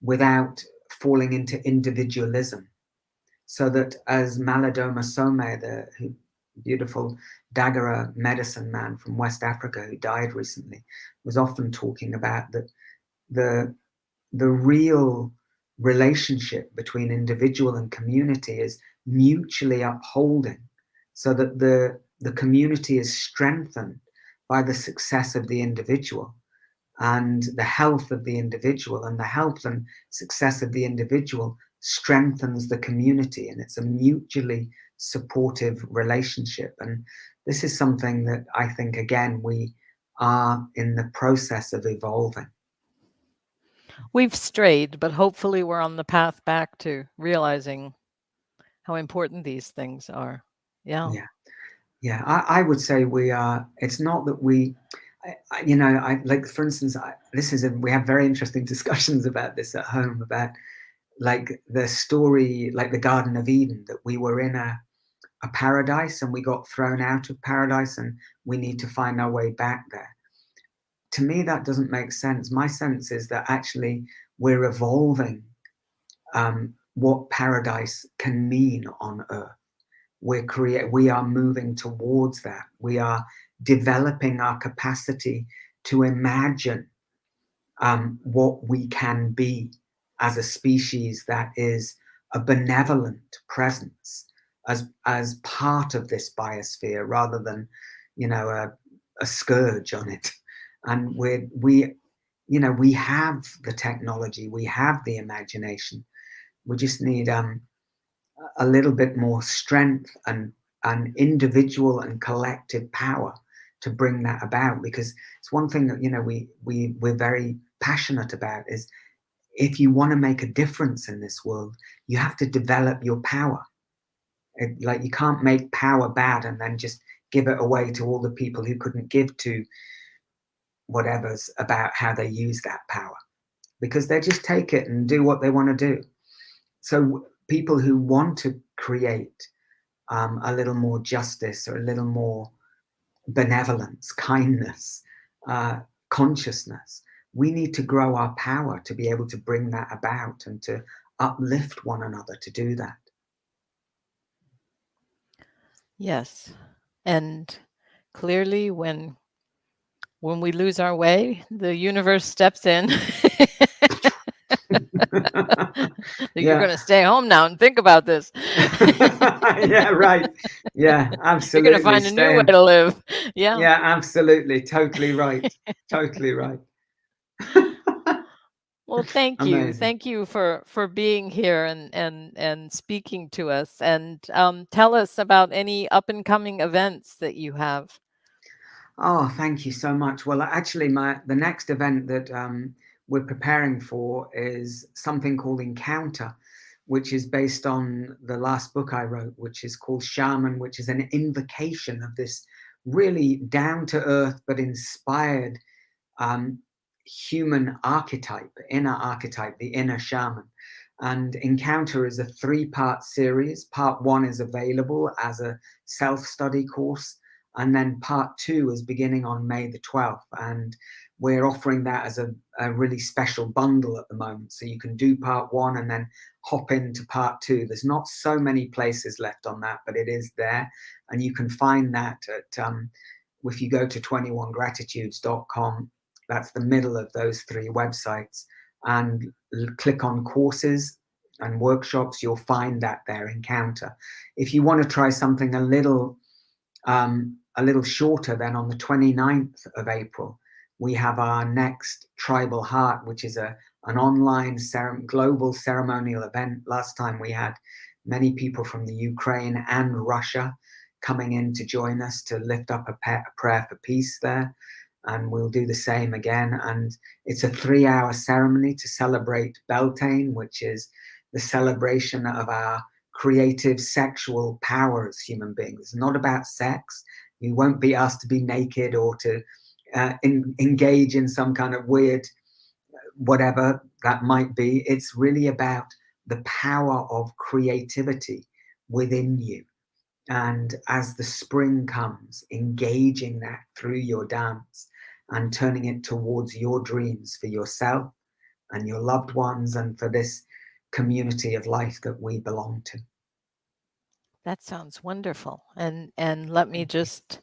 without falling into individualism. So that, as Malidoma Some, the beautiful Dagara medicine man from West Africa who died recently, was often talking about, that the real relationship between individual and community is mutually upholding, so that the community is strengthened by the success of the individual, and the health of the individual, and the health and success of the individual strengthens the community, and it's a mutually supportive relationship. And this is something that I think, again, we are in the process of evolving. We've strayed, but hopefully we're on the path back to realizing how important these things are. Yeah. Yeah, I would say we are. It's not that we, you know, I like, for instance, we have very interesting discussions about this at home, about like the story, like the Garden of Eden, that we were in a paradise and we got thrown out of paradise and we need to find our way back there. To me, that doesn't make sense. My sense is that actually we're evolving what paradise can mean on earth. We are moving towards that. We are developing our capacity to imagine what we can be as a species that is a benevolent presence, as part of this biosphere, rather than, you know, a scourge on it. And we you know, we have the technology, we have the imagination. We just need a little bit more strength and individual and collective power to bring that about. Because it's one thing that, you know, we're very passionate about, is if you want to make a difference in this world, you have to develop your power. Like, you can't make power bad and then just give it away to all the people who couldn't give to whatever's about how they use that power, because they just take it and do what they want to do. So people who want to create a little more justice, or a little more benevolence, kindness, consciousness, we need to grow our power to be able to bring that about and to uplift one another to do that. Yes. And clearly, when we lose our way, the universe steps in. You're going to stay home now and think about this. Yeah, right. Yeah, absolutely. You're going to find a new way to live. Yeah. Yeah, absolutely. Totally right. Totally right. Well, thank you. Amazing. Thank you for being here and speaking to us. And tell us about any up and coming events that you have. Oh, thank you so much. Well, actually, the next event that we're preparing for is something called Encounter, which is based on the last book I wrote, which is called Shaman, which is an invocation of this really down to earth but inspired human archetype, inner archetype, the inner shaman. And Encounter is a 3-part series. Part 1 is available as a self-study course, and then part 2 is beginning on May the 12th. And we're offering that as a really special bundle at the moment. So you can do part 1 and then hop into part 2. There's not so many places left on that, but it is there. And you can find that at, if you go to 21gratitudes.com, that's the middle of those 3 websites, and click on courses and workshops, you'll find that there, Encounter. If you want to try something a little shorter, then on the 29th of April, we have our next Tribal Heart, which is an online global ceremonial event. Last time we had many people from the Ukraine and Russia coming in to join us to lift up a prayer for peace there. And we'll do the same again. And it's a 3-hour ceremony to celebrate Beltane, which is the celebration of our creative sexual power as human beings. It's not about sex. You won't be asked to be naked or to engage in some kind of weird whatever that might be. It's really about the power of creativity within you. And as the spring comes, engaging that through your dance and turning it towards your dreams for yourself and your loved ones and for this community of life that we belong to. That sounds wonderful. And let me just,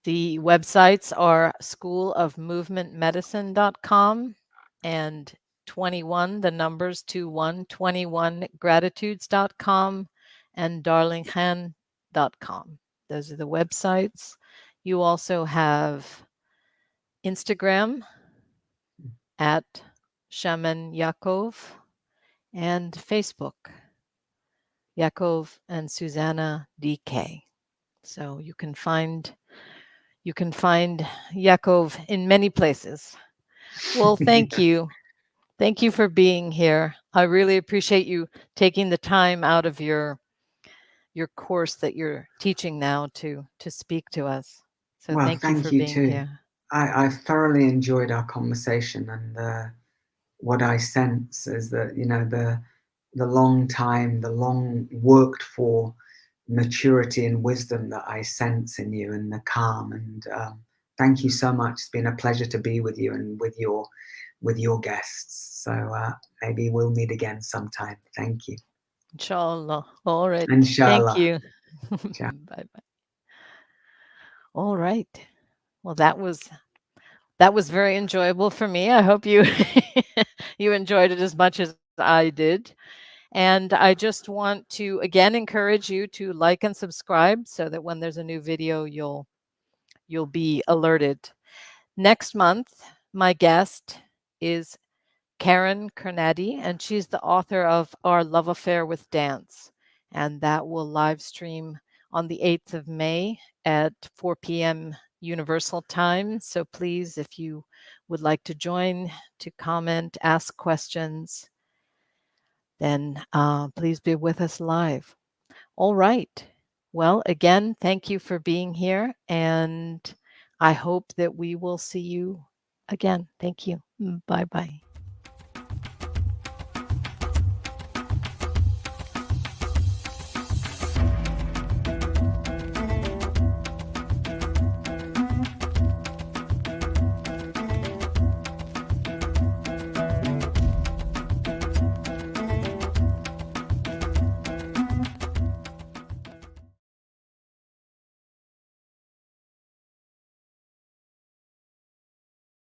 the websites are schoolofmovementmedicine.com and 21, the numbers 21gratitudes.com and darlinghan.com. Those are the websites. You also have Instagram at Shaman YaAcov and Facebook, YaAcov and Susanna DK. So you can find YaAcov in many places. Well, thank you. Thank you for being here. I really appreciate you taking the time out of your course that you're teaching now to speak to us. So Well, thank you thank for you being too. here. I've thoroughly enjoyed our conversation, and what I sense is that the long time, the long worked for maturity and wisdom that I sense in you, and the calm. And thank you so much. It's been a pleasure to be with you and with your guests. So maybe we'll meet again sometime. Thank you. Inshallah. All right. Thank Inshallah. you. Bye bye. All right. Well, that was very enjoyable for me. I hope you you enjoyed it as much as I did. And I just want to again encourage you to like and subscribe so that when there's a new video, you'll be alerted. Next month, my guest is Karen Kernadi, and she's the author of Our Love Affair with Dance. And that will live stream on the 8th of May at 4 p.m. Universal Time. So please, if you would like to join, to comment, ask questions, then please be with us live. All right. Well, again, thank you for being here. And I hope that we will see you again. Thank you. Bye bye.